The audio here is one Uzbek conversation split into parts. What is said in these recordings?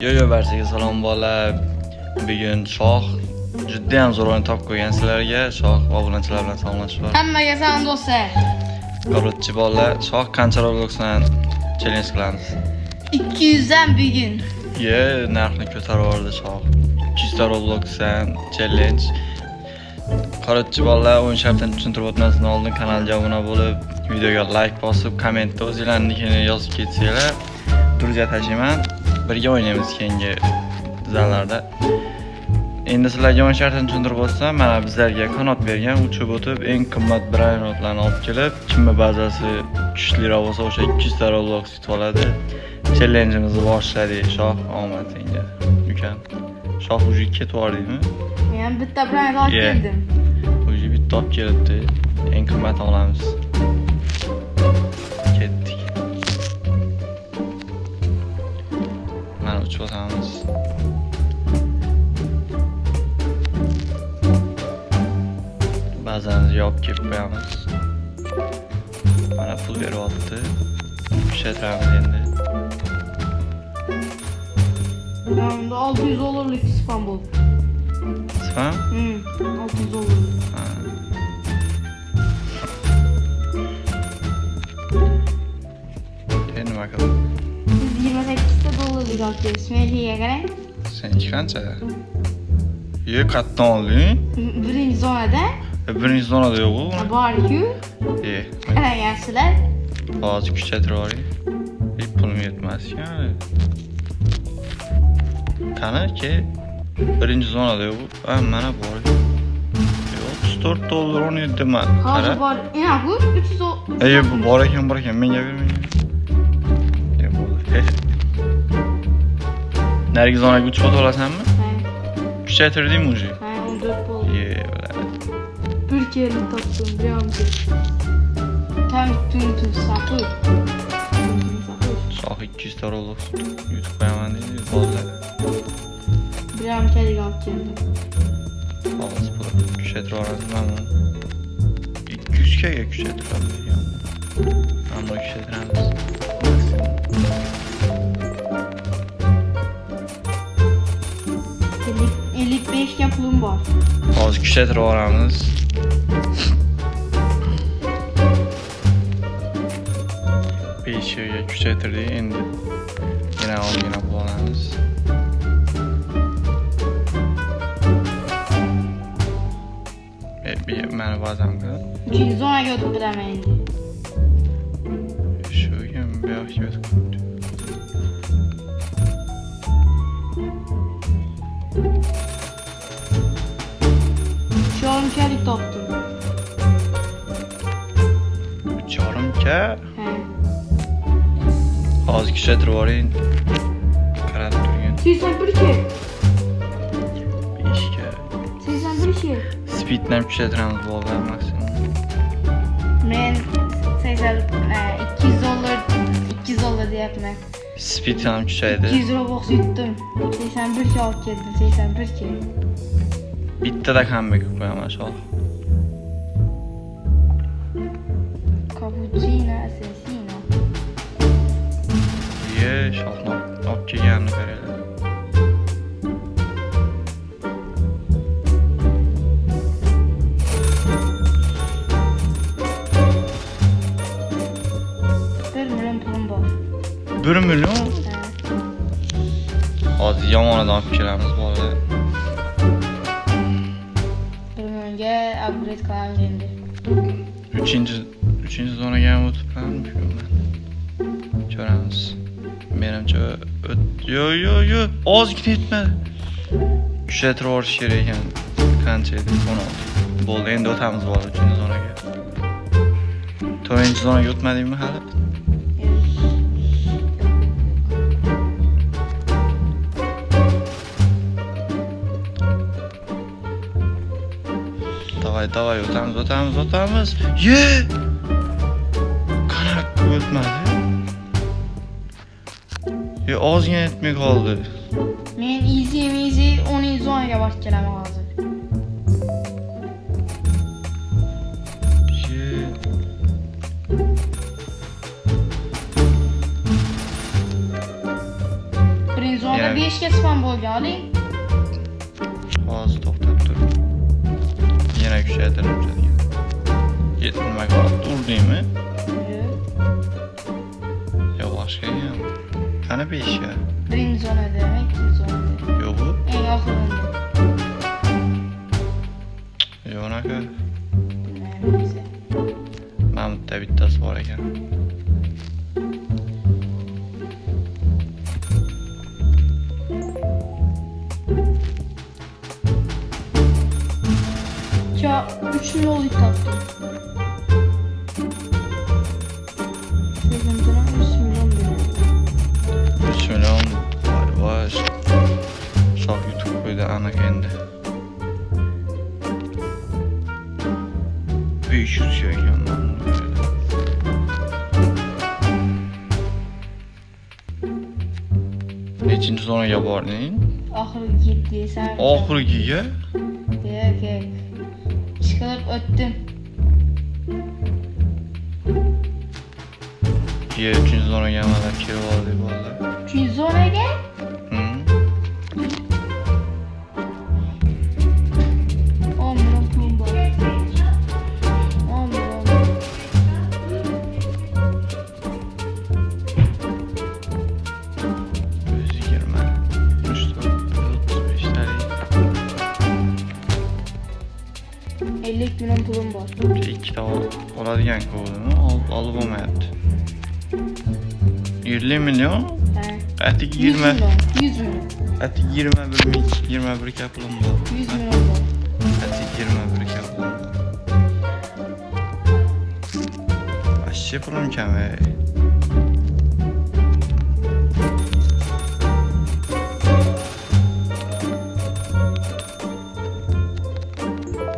Yo barchaga salom bolalar. Bugun Shoh juda ham zo'r o'yin topib qo'ygan sizlarga. Shoh obunachilar bilan salomlashib bor. Hammaga salom do'stlar. Qarorchi bolalar, Shoh qancha Robloxdan challenge qilamiz? 200 dan bugun. Narxni ko'tarib yubordi Shoh. 200 ta Robloxdan challenge. Qarorchi bolalar, o'yin shartini tushuntirib o'tmasdan oldin kanalga obuna bo'lib, videoga like bosib, kommentda o'zingizlarnikini yozib ketsanglar, turja tashlayman. Birga o'ynaymiz keyingi zallarda. Endi sizlarga o'yin shartini tushuntirib o'tsam, mana bizlarga qanot bergan, uchib o'tib eng qimmat brainotlarni olib kelib, kimni bazasi kuchliroq bo'lsa o'sha 200 ta Roblox yutib oladi. Challenge'imizni boshladik. Shoh, omad senga. Ukam. Shoh uji ketib yubordingmi? Men bitta brainot olib keldim. Uji bitta olib kelibdi. Eng qimmat olamiz. Ketdik. Mana uch o'tamiz. Bazani yopib kelib qo'yamiz. Mana pul beryapti. Ishlatamiz endi. Endi 600 dollarlik spam bo'ldi. Spam? 600 dollarlik. Endi nima qilib? 28 ta dollarlik olib keldim. Smelliga qarang. Seniki qancha? Qatdan olding? Birinchi zonada. Birinchi zonada yo'q u. Bor-ku. Qarang yaxshilar. Hozir kuchaytirib yuboring. Pulim yetmas ekan. Qani ke? Birinchi zonada yo'q. Mana bor. 34 dollar 17 man. Hozir bor. Ina-ku 300. Bu bor ekan, menga bermang. Narigi zonaga uch foto olasanmi? Kuchaytirdingmi o'zi? 14 bo'ldi. Biladi. Bir kere topdim, biramda. Tam tun sapır. Shoh 200 ta Roblox yutib qo'yaman deydi, bolalar. Biram keliga olib keldim. Hozir pul kuchaytirib yuboramiz mana. 200 ga kuchaytiramiz degan. Ammo kuchaytiramiz. 55 ga pulim bor. Hozir kuchaytirib yuboramiz. Peshiga kuchaytirdik, endi yana olgina pul olamiz. Mana bazamga. 3 zonaga o'tib bilaman endi. Shu ham bu yoqqa o'tib ketdi. Cho'mkalik topdim. 3,5 ga. Hozir kuchaytirib yuboring. Qarab turgin. 81 ke. 5 ga. 81 ke. Speedni ham kuchaytiramiz bolalar maksimum. Men 200 dollar deyapman. Speed ham kuchaydi. 200 Robux yutdim. 81 ke olib keldim, 81 ke. Bittada comeback qo'yaman Shoh. Cappuccino assassino. Shohni olib kelganini qaranglar. $1 million pulim bor. 1 million? Hozir yomonidan olib kelamiz bolalar. 1 millionga upgrade qilamiz endi. 3-chi zonaga ham o'tibman. Ko'ramiz. Menimcha yo. Ozgina yetmadi. Kuchaytirib yuborish kerak ekan. Qancha edi? 16. Bo'ldi, endi o'tamiz bolalar 3-chi zonaga. 4-chi zonaga o'tmadingmi hali? Davay o'tamiz. Qanaqa o'tmadi? Ozgina yetmay qoldi. Men easy 10 zonaga borib kelaman hozir. Orada 5 ga spam bo'lgan oling. Hozir to'xtab tur. Yana kuchaytirib o'tadigan. Nimaga urdingmi? Yo'q, boshqaga. Qani 5 ga? Birinchi zonada, ikkinchi zonada. Yo'q bu. Eng oxirida. Yo'q aka. Neyse. Mamutda bittasi bor ekan. Ya 3 milyon taptım. Sevindiren 3 milyon bile. 3 milyon var. Sağ YouTube koydu ana kendi. 500 ekan ben bunu böyle. Nechinchi zonaga bording? Oxirgi 7 desam. Oxirgiga? Yo'q. Chiqib o'tdim. 3-chi zonaga amalab kelib oldik bo'ldi. 3 zonaga? Hı. 10 milyon pulum bor. 10 milyon. O'zi 20. 35 tarik. 50 milyon pulum bor. Ikkita oladigan kodini olib olmayapti. 50 milyon? Ha. Atik 100 20. milyon. 100 milyon. Atik 21 kapılım bor. 100 milyon bor. Atik 21 kapılım bor. Aşçı pulum kam ey.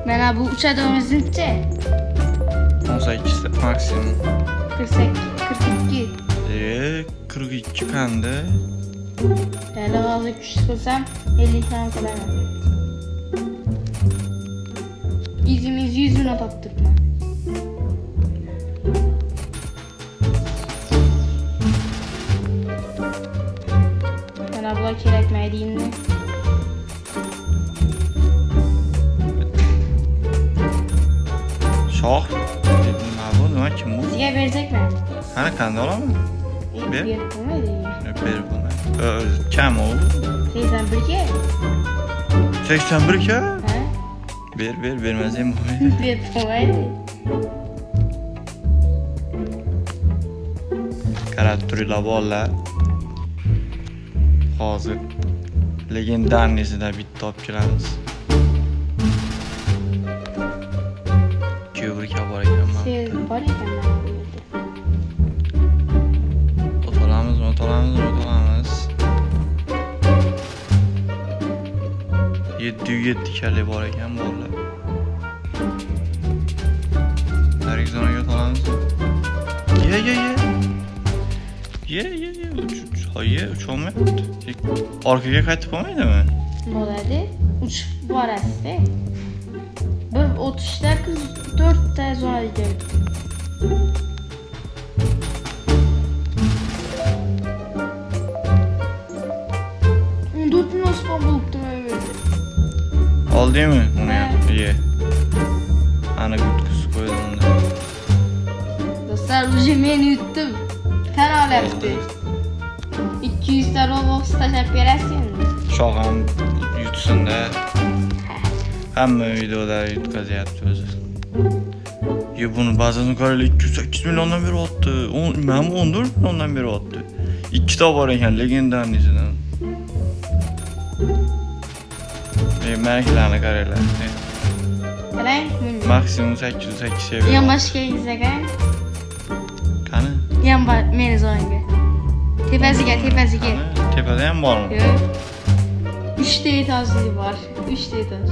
Mana bu uçadığımızınca 18 maksimum. 48, 42. 42 pende. Yani ağzı küçük kılsam 50 tane kadar. 100 milyon taptık mı? Ben abla kerekmediğim mi? Shoh. Dedim bu nima kim bu? Sizga verecek mi? Hani kanda olamı? Ver. Berib bo'lmaydi. Berib bo'lmaydi. Kam o? 81 ga? 81 ka? Ha? Bermez ham bo'lmaydi. Berib bo'lmaydi. Qarab turinglar bolalar. Hozir legendarnisida bitta olib kelamiz. Ko'brika bor ekan mana. Siz bor ekan mana bu yerda. O'tolamiz. 707 kali bor ekan bolalar. Tarik zonaga o'tolamiz. Ye. Hayır, uçolmayapti. Orqaga qaytib olmaydimi? Bo'ladi. Uchib borasiz-da. Bir o'tishda 4 ta zonaga keldi. Spam bo'libdi mana bu yerda. Oldingmi uni? Ha. Ye. Ana gutkus qo'ydim unda. Do'stlar, уже men yutdim. Tan olyapti. 200 ta Robux tashlab berasiz endi. Shoham yutsin-da. Hamma videoda yutkazyapti o'zi. Yo buni ba'zan qaraylik 208 milliondan beryapti. Mana 14 milliondan beryapti. Ikkita bor ekan legendarnisidan. Markalarni qaranglar. Qarang, Maksimum 808 seviye. Yan boshga ekan. Qani? Yan meni zonga. Tepasiga. Tepada ham bormi? Yo'q. 3 ta etajli bor. 3 ta etaj.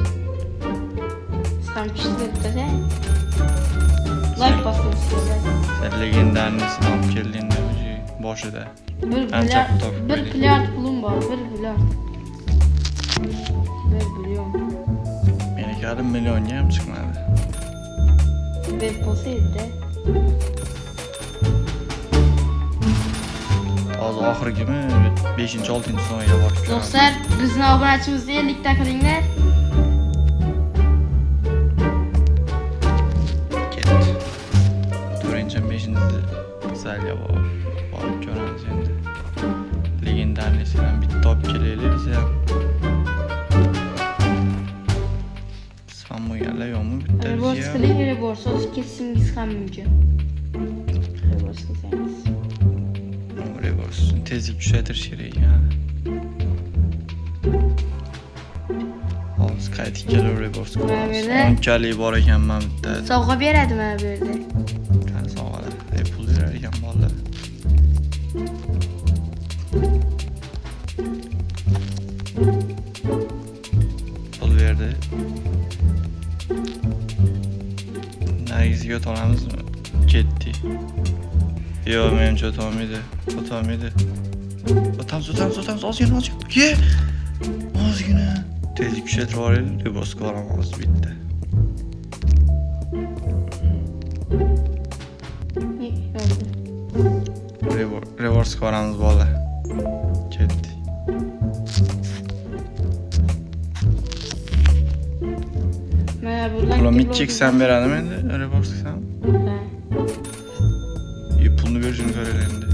Ham kuchli deb tasang. Like bossangiz kerak. Sen legendarnisini olib keldingda o'zi boshida. Bir plyard pulum bor, 1 plyard. 1 milyon. Meniki hali millionga ham chiqmadi. Deb bo'lsa edi. Hozir oxirgimi 5-6 songa borib ko'raman. Dostlar, bizni obunachimizni 50 ta qilinglar. Ketdi. 4-5-chi zalga borib ko'ramiz endi. Legendarnisidan bitta olib kelaylik biz ham. Sammo'galar yo'qmi bitta Reverse biz ham. qiling, reverse o'tib ketsingiz ham mumkin. Reverse qilsangiz. Reverse tezlik kuchaytirish kerak yani. Hozir qaytib kelib reverse qilamiz. Mana 10 kali bor ekanman bitta. Sovg'a beradi mana bu yerda. Qani sovg'alar. Pul berar ekan bolalar. Pul berdi. Nargizga o'tamizmi? Ketdi. Yo'q, menimcha o'tolmaydi. O'tamiz, ozgina. Ye! Ozgina. Tezlik kuchaytirib yuboraylik, reverse qilamiz bitta. Reverse qilamiz bolalar. Ketdi. Mana bu Pulimni cheksam beradimi endi? Reverse qilsam? Ha. Pulni berishini ko'raylik endi.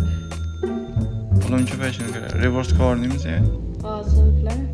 Pulim ko'payishini ko'raylik. Reverse qilib ya. Hozir bilaman.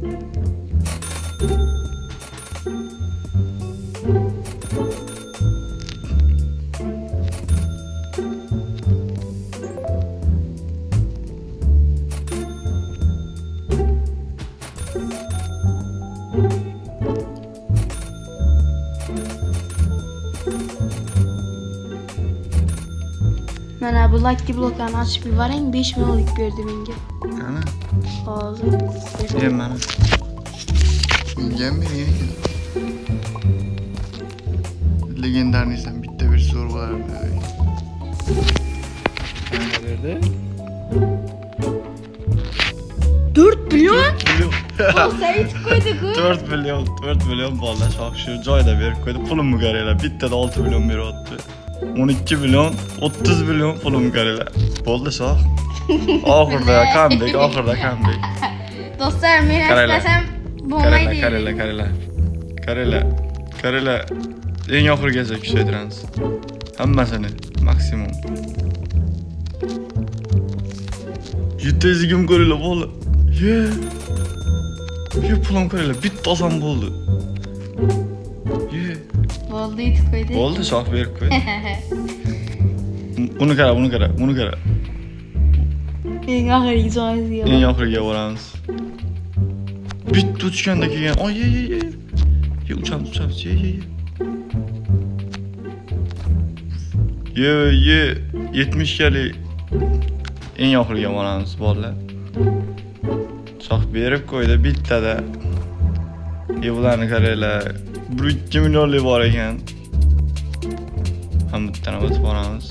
Mana bu lucky bloklarni ochib yuboring, 5 millionlik berdi menga. Qani? Hozir. Ber mana. Menga ekan. Legendarniysan bitta bir zo'r bo'lardi. Nima berdi? 4 milyon? Olsa aytib qo'ydi-ku. 4 million bolalar shoh shu joyda berib qo'ydi. Pulimni qaranglar. Bittada 6 million beryapti. 12 million, 30 million pulimni qaranglar. Bo'ldi shoh. Oxirda comeback. Do'stlar, men aytmasam bo'lmaydi. Qaranglar. Eng oxirigacha kuchaytiramiz. Hammasini maksimum. 700 ko'ringlar bo'ldi. Ye pulim qaranglar, bitta oson bo'ldi. Bo'ldi yetib qo'ydi. Bo'ldi, shoh berib qo'ydi. Buni qara. Eng oxirgi joyingizga. Eng oxiriga boramiz. Bitta uchganda kelgan. Ye uchamiz. Ye 70 kali eng oxiriga boramiz bolalar. Shoh berib qo'ydi bittada. Bularni qaranglar. 1-2 millionlik bor ekan. Hammadan o'tib boramiz.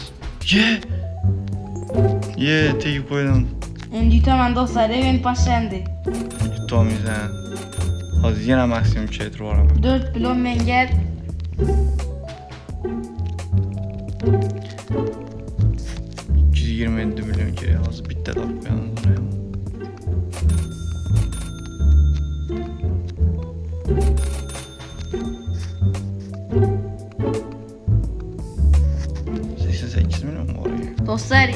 Ye tegib qo'ydim. Endi yutaman do'stlar, event boshlandi. Yutolmaysan. Hozir yana maksimum kuchaytirib yuboraman. 4 million menga. $127 million kerak. Hozir bittada olib qo'yamiz buni ham. Do'stlar,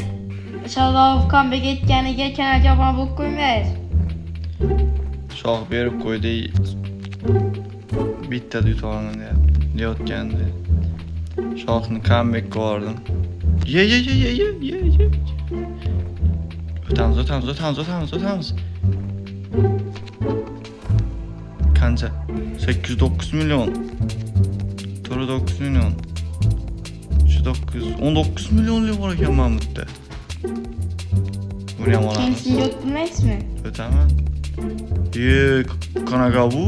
inshaalloh comeback etganiga kanalga obuna bo'lib qo'yinglar. Shoh berib qo'ydi. Bittada yuta olaman deyotgandi. Shohni comeback qildim. Ye. O'tamiz. Qancha? 809 million. 9 million. 19 millionlik bor ekan Mamutda. Buni ham olamiz. Keyin yo'q bilmaysizmi? O'taman. Qanaqa bu?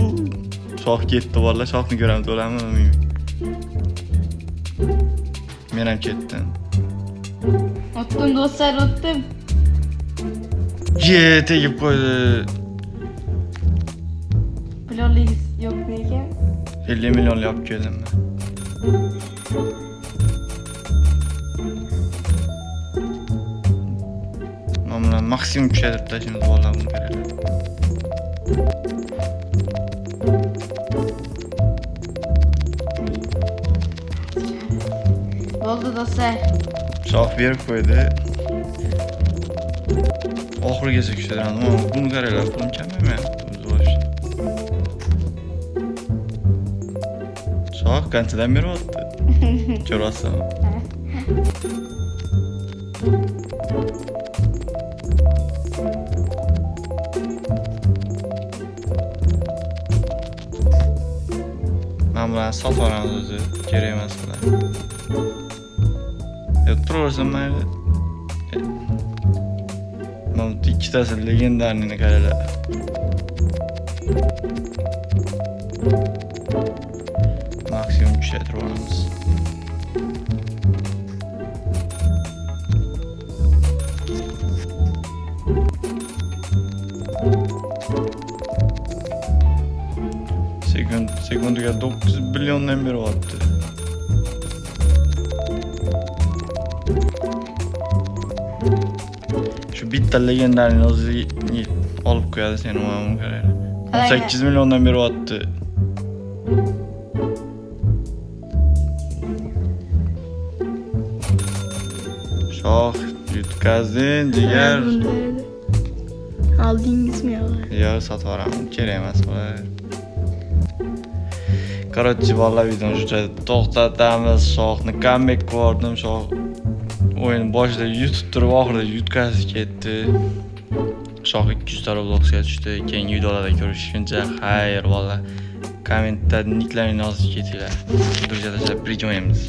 Shoh ketdi bolalar, shohni ko'ramiz, o'lamanmi? Men ham ketdim. O'tdim do'stlar, o'tdim. Tegib qo'ydi. Puloligingiz yo'q ekan. 50 millionlik olib keldim men. Mana maksimum kuchaytirib tashlaymiz bolalar buni qaranglar. Oldu dostlar. Shoh berib qo'ydi. Oxirigacha kuchaytiramiz. Mana buni qaranglar, pulim kamayapti. Shoh qanchadan beryapti? Ko'rasizmi? Men bilan sotaveramiz o'zi, kerak emas bular. Turaversam mayli. Mana bu ikkitasi legendarniyni qaranglar. Maksimum kuchaytirib olamiz. Sekundiga 9 milliondan beryapti. Shu bitta legendarni o'zi olib qo'yadi seni mana qaranglar. 18 milliondan beryapti. Shoh yutqazding jigar. Aldingizmi yo? Yo'q, sotaveraman. Kerak emas bular. Короче, vallahi videoni shu joyda to'xtatamiz. Shohni comeback ko'rdim. Shoh o'yin boshida yutib turib, oxirida yutqazib ketdi. Shoh 200 ta Robloxga tushdi. Keyingi videolarda ko'rishguncha xayr, vallahi. Kommentda niklarini yozib ketinglar. Друзья, birga o'ynaymiz.